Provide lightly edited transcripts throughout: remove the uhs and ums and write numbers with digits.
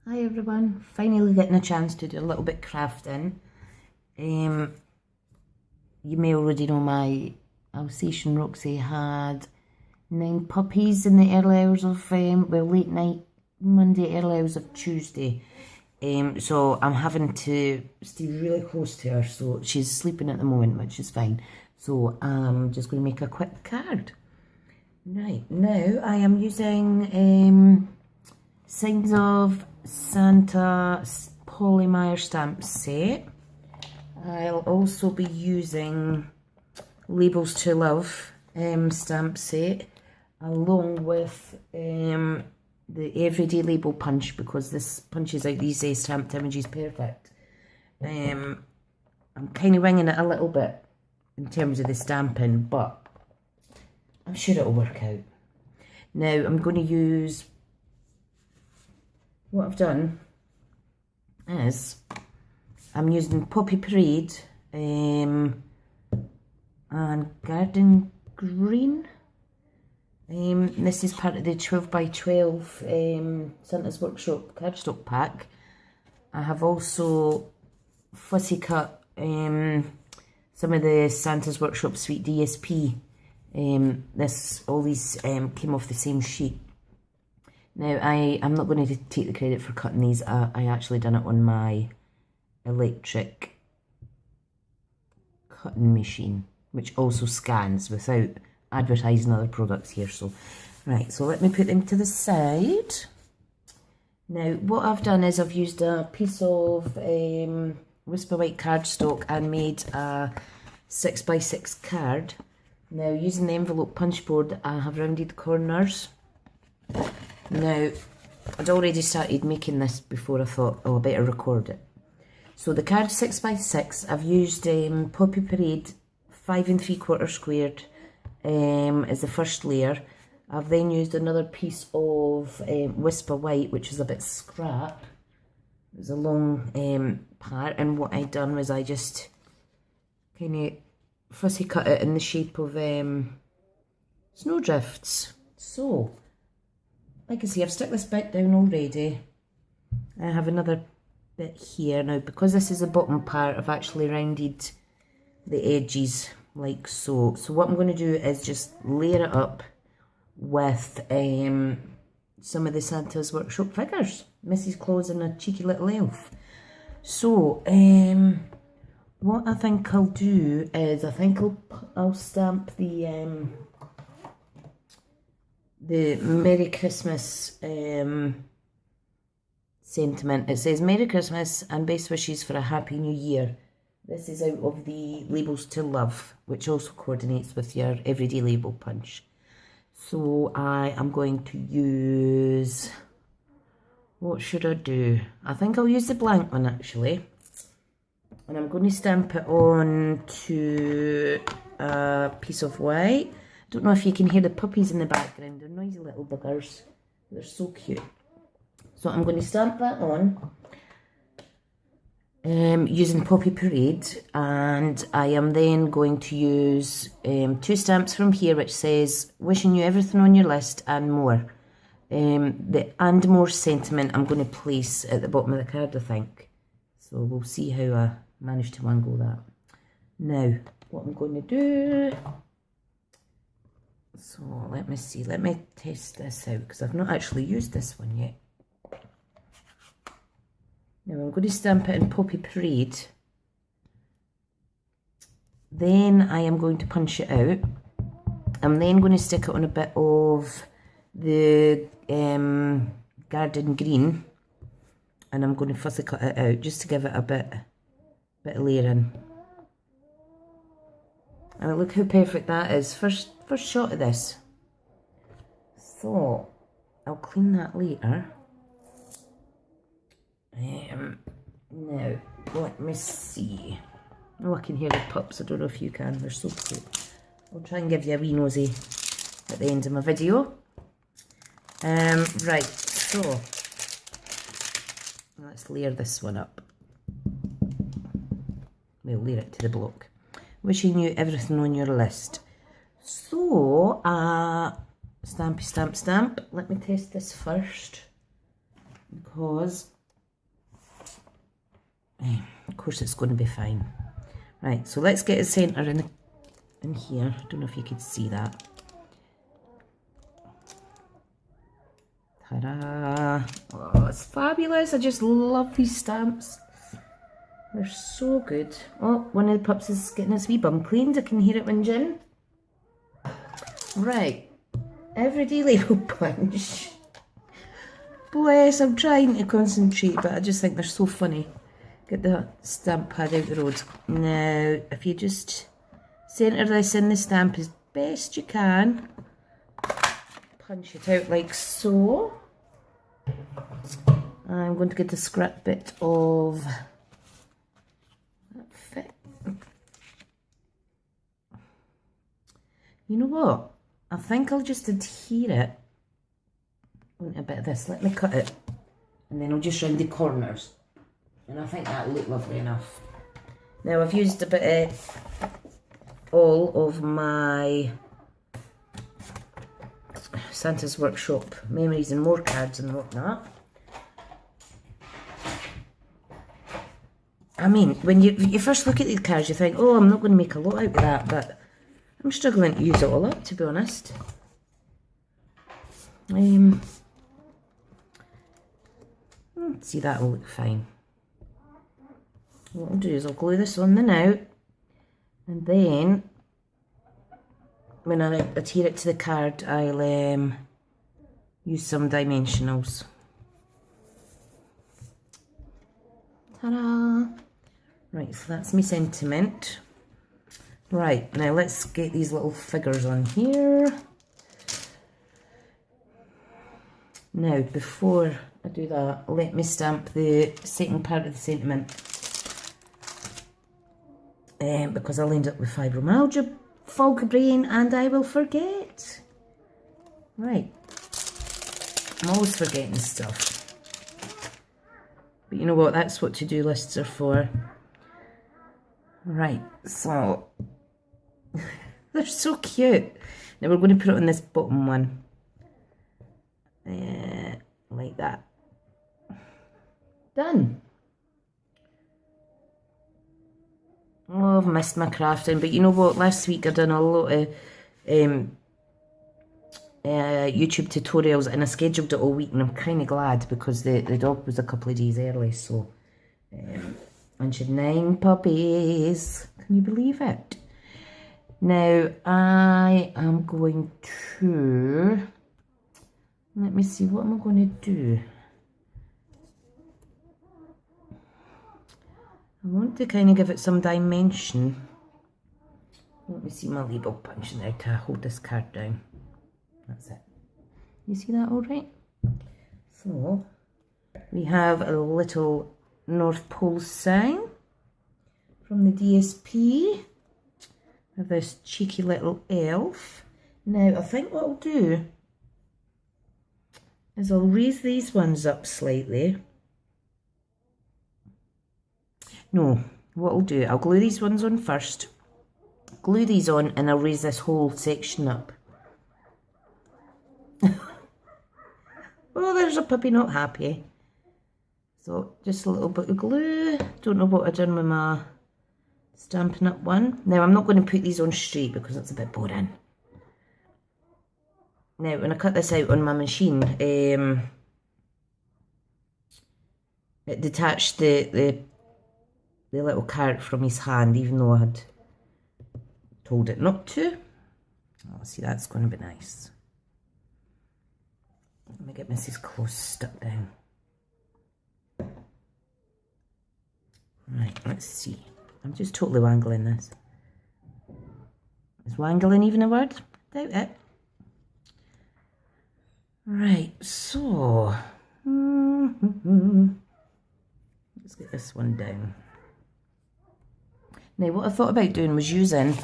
Hi everyone, finally getting a chance to do a little bit crafting. You may already know my Alsatian Roxy had 9 puppies in the early hours of, late night Monday, early hours of Tuesday. So I'm having to stay really close to her, so she's sleeping at the moment, which is fine. So I'm just going to make a quick card. Right, now I am using Signs of Santa polymer stamp set. I'll also be using Labels to Love stamp set, along with the Everyday Label Punch, because this punches out these stamped images perfect. I'm kind of winging it a little bit in terms of the stamping, but I'm sure it'll work out. Now I'm going to use, what I've done is I'm using Poppy Parade and Garden Green. This is part of the 12x12 Santa's Workshop cardstock pack. I have also fussy cut some of the Santa's Workshop Sweet DSP. All these came off the same sheet. Now, I'm not going to take the credit for cutting these. I actually done it on my electric cutting machine, which also scans without advertising other products here. So, right, so let me put them to the side. Now, what I've done is I've used a piece of Whisper White cardstock and made a 6x6 card. Now, using the envelope punch board, I have rounded the corners. Now, I'd already started making this before I thought, oh, I better record it. So the card 6x6, I've used Poppy Parade 5 3/4 squared as the first layer. I've then used another piece of Whisper White, which is a bit scrap. It was a long part, and what I'd done was I just kind of fussy cut it in the shape of snowdrifts. So, like I say, I've stuck this bit down already. I have another bit here. Now, because this is the bottom part, I've actually rounded the edges like so. So what I'm going to do is just layer it up with some of the Santa's Workshop figures. Mrs. Claus and a cheeky little elf. So, what I think I'll do is, I think I'll stamp the Merry Christmas sentiment. It says Merry Christmas and best wishes for a Happy New Year. This is out of the Labels to Love, which also coordinates with your Everyday Label Punch. So I am going to use, what should I do? I think I'll use the blank one actually. And I'm going to stamp it on to a piece of white. Don't know if you can hear the puppies in the background. They're noisy little buggers. They're so cute. So I'm going to stamp that on using Poppy Parade, and I am then going to use 2 stamps from here which says wishing you everything on your list and more. The and more sentiment I'm going to place at the bottom of the card, I think. So we'll see how I manage to wangle that. Now, what I'm going to do... So let me see, let me test this out because I've not actually used this one yet. Now I'm going to stamp it in Poppy Parade. Then I am going to punch it out. I'm then going to stick it on a bit of the Garden Green, and I'm going to fussy cut it out just to give it a bit of layering. And look how perfect that is. First shot of this. So I'll clean that later. Now let me see. Oh, I can hear the pups. I don't know if you can. They're so cute. I'll try and give you a wee nosy at the end of my video. Right, so let's layer this one up. We'll layer it to the block. Wishing you everything on your list. So, stampy stamp stamp. Let me test this first. because of course it's going to be fine. Right, so let's get a centre in here. I don't know if you could see that. Ta-da! Oh, it's fabulous. I just love these stamps. They're so good. Oh, one of the pups is getting its wee bum cleaned. I can hear it whinging. Right. Everyday Lego Punch. Bless, I'm trying to concentrate, but I just think they're so funny. Get the stamp pad out the road. Now, if you just centre this in the stamp as best you can, punch it out like so. I'm going to get a scrap bit of that fit. You know what? I think I'll just adhere it onto a bit of this. Let me cut it, and then I'll just round the corners. And I think that'll look lovely enough. Now I've used a bit of all of my Santa's Workshop memories and more cards and whatnot. I mean, when you first look at these cards, you think, oh, I'm not going to make a lot out of that, but I'm struggling to use it all up, to be honest. See, that'll look fine. What I'll do is I'll glue this on the now, and then when I adhere it to the card, I'll use some dimensionals. Ta-da! Right, so that's my sentiment. Right, now let's get these little figures on here. Now, before I do that, let me stamp the second part of the sentiment. Because I'll end up with fibromyalgia, fog brain, and I will forget. Right. I'm always forgetting stuff. But you know what? That's what to-do lists are for. Right. So, they're so cute. Now we're going to put it on this bottom one. Like that. Done. Oh, I've missed my crafting, but you know what? Last week I done a lot of YouTube tutorials, and I scheduled it all week, and I'm kind of glad because the dog was a couple of days early. So, and she had 9 puppies. Can you believe it? Now I am going to. Let me see. What am I going to do? I want to kind of give it some dimension. Let me see my label punch in there to hold this card down. That's it. You see that all right? So, we have a little North Pole sign from the DSP. We have this cheeky little elf. Now, I think what I'll do is I'll raise these ones up slightly. No, what I'll do, I'll glue these ones on first, glue these on, and I'll raise this whole section up. Oh, there's a puppy not happy. So, just a little bit of glue. Don't know what I've done with my Stampin' Up one. Now, I'm not going to put these on straight because that's a bit boring. Now, when I cut this out on my machine, it detached the little card from his hand, even though I had told it not to. Oh, see, that's going to be nice. Let me get Mrs. Close stuck down. Right, let's see. I'm just totally wangling this. Is wangling even a word? Doubt it. Right, so let's get this one down. Now, what I thought about doing was using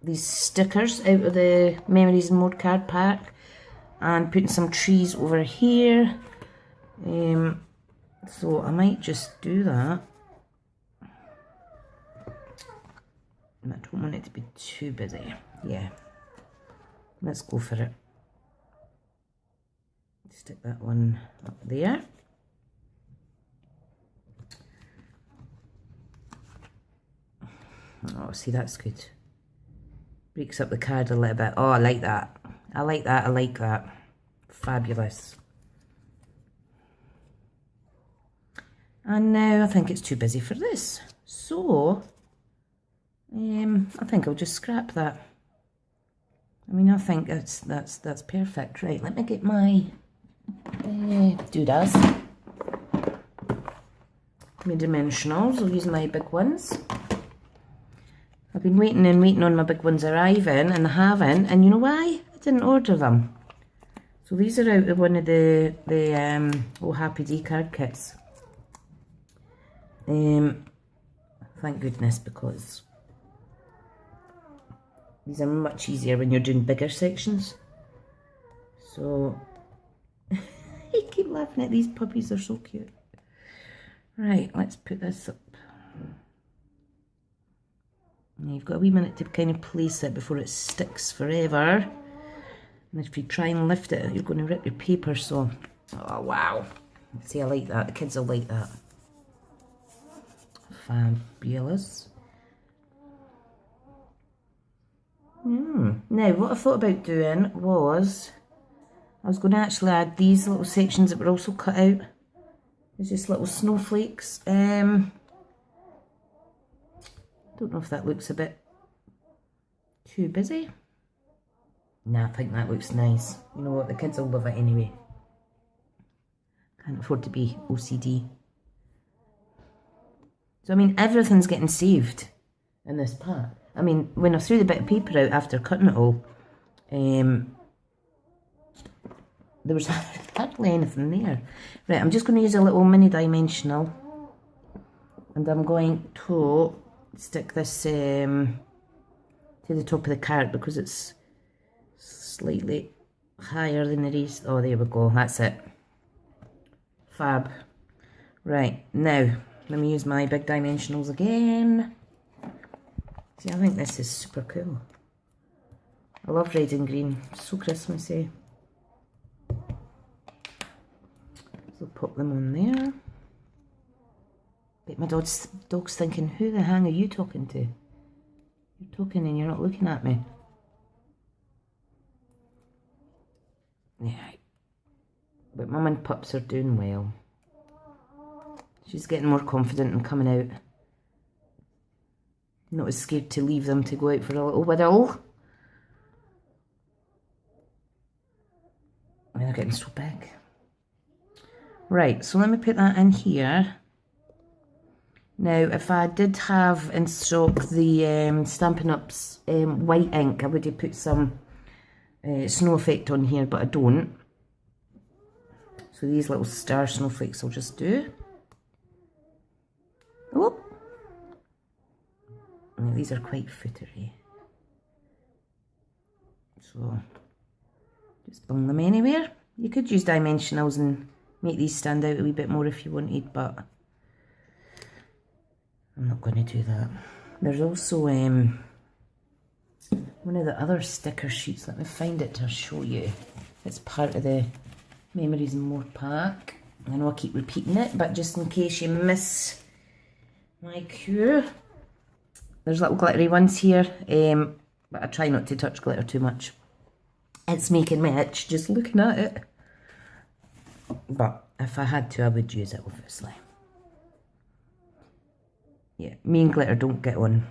these stickers out of the Memories and More card pack and putting some trees over here. So I might just do that. And I don't want it to be too busy. Yeah, let's go for it. Stick that one up there. Oh, see, that's good. Breaks up the card a little bit. Oh, I like that. I like that. I like that. Fabulous. And now I think it's too busy for this. So, I think I'll just scrap that. I mean, I think that's perfect. Right, let me get my doodads. My dimensionals. I'll use my big ones. I've been waiting and waiting on my big ones arriving, and I haven't. And you know why? I didn't order them. So these are out of one of the Oh Happy Day card kits. Thank goodness, because these are much easier when you're doing bigger sections. So I keep laughing at these puppies, they're so cute. Right, let's put this up. Now you've got a wee minute to kind of place it before it sticks forever. And if you try and lift it, you're going to rip your paper, so... Oh, wow. See, I like that. The kids will like that. Fabulous. Now, what I thought about doing was... I was going to actually add these little sections that were also cut out. It's just little snowflakes. Don't know if that looks a bit too busy. Nah, I think that looks nice. You know what, the kids will love it anyway. Can't afford to be OCD. So, I mean, everything's getting saved in this part. I mean, when I threw the bit of paper out after cutting it all, there was hardly anything there. Right, I'm just going to use a little mini dimensional. And I'm going to stick this to the top of the card because it's slightly higher than the rest. Oh, there we go. That's it. Fab. Right, now, let me use my big dimensionals again. See, I think this is super cool. I love red and green. So Christmassy. So pop them on there. But my dog's thinking, who the hell are you talking to? You're talking and you're not looking at me. Yeah. But Mum and Pups are doing well. She's getting more confident and coming out. Not as scared to leave them to go out for a little whirl. I mean, they're getting so big. Right, so let me put that in here. Now, if I did have in stock the Stampin' Up's white ink, I would have put some snow effect on here, but I don't. So these little star snowflakes I'll just do. Oh! Now, these are quite footery. So, just bung them anywhere. You could use dimensionals and make these stand out a wee bit more if you wanted, but I'm not going to do that. There's also one of the other sticker sheets. Let me find it to show you. It's part of the Memories and More pack. I know I keep repeating it, but just in case you miss my cue. There's little glittery ones here, but I try not to touch glitter too much. It's making me itch just looking at it. But if I had to, I would use it, obviously. Yeah, me and glitter don't get on.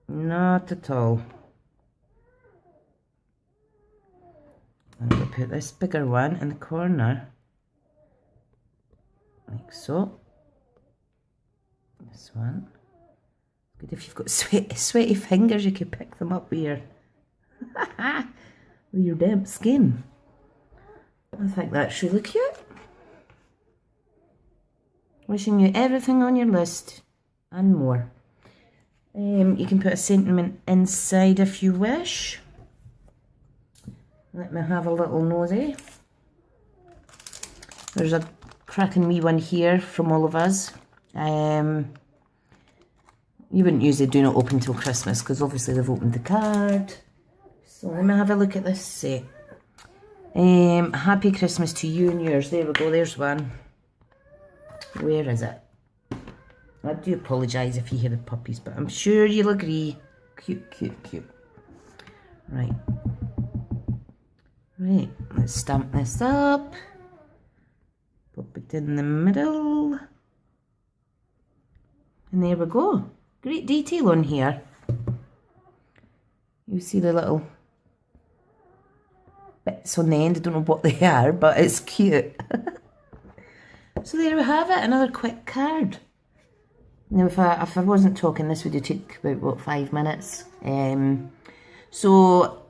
Not at all. I'm going to put this bigger one in the corner. Like so. This one. Good if you've got sweaty fingers, you could pick them up with your damp skin. I think that's really cute. Wishing you everything on your list and more. You can put a sentiment inside if you wish. Let me have a little nosy. There's a cracking wee one here from all of us. You wouldn't usually do not open till Christmas because obviously they've opened the card. So let me have a look at this set. Happy Christmas to you and yours. There we go, there's one. Where is it? I do apologise if you hear the puppies, but I'm sure you'll agree. Cute, cute, cute. Right. Right, let's stamp this up. Pop it in the middle. And there we go. Great detail on here. You see the little bits on the end. I don't know what they are, but it's cute. So there we have it, another quick card. Now if I wasn't talking, this would have took about, what, 5 minutes. So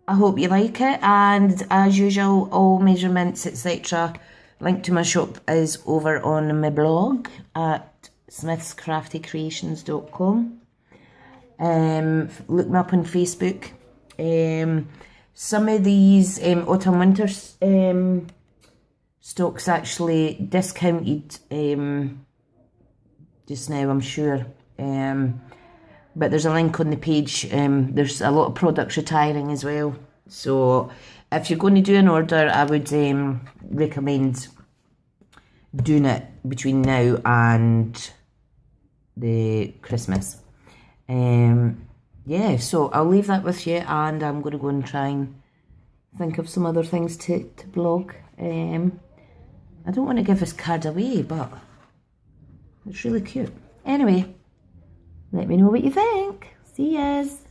I hope you like it, and as usual, all measurements, etc. Link to my shop is over on my blog at SmithsCraftyCreations.com. Look me up on Facebook. Some of these autumn winter stocks actually discounted just now, I'm sure. But there's a link on the page. There's a lot of products retiring as well. So if you're going to do an order, I would recommend doing it between now and the Christmas. Yeah, so I'll leave that with you, and I'm going to go and try and think of some other things to blog. I don't want to give this card away, but it's really cute. Anyway, let me know what you think. See yas.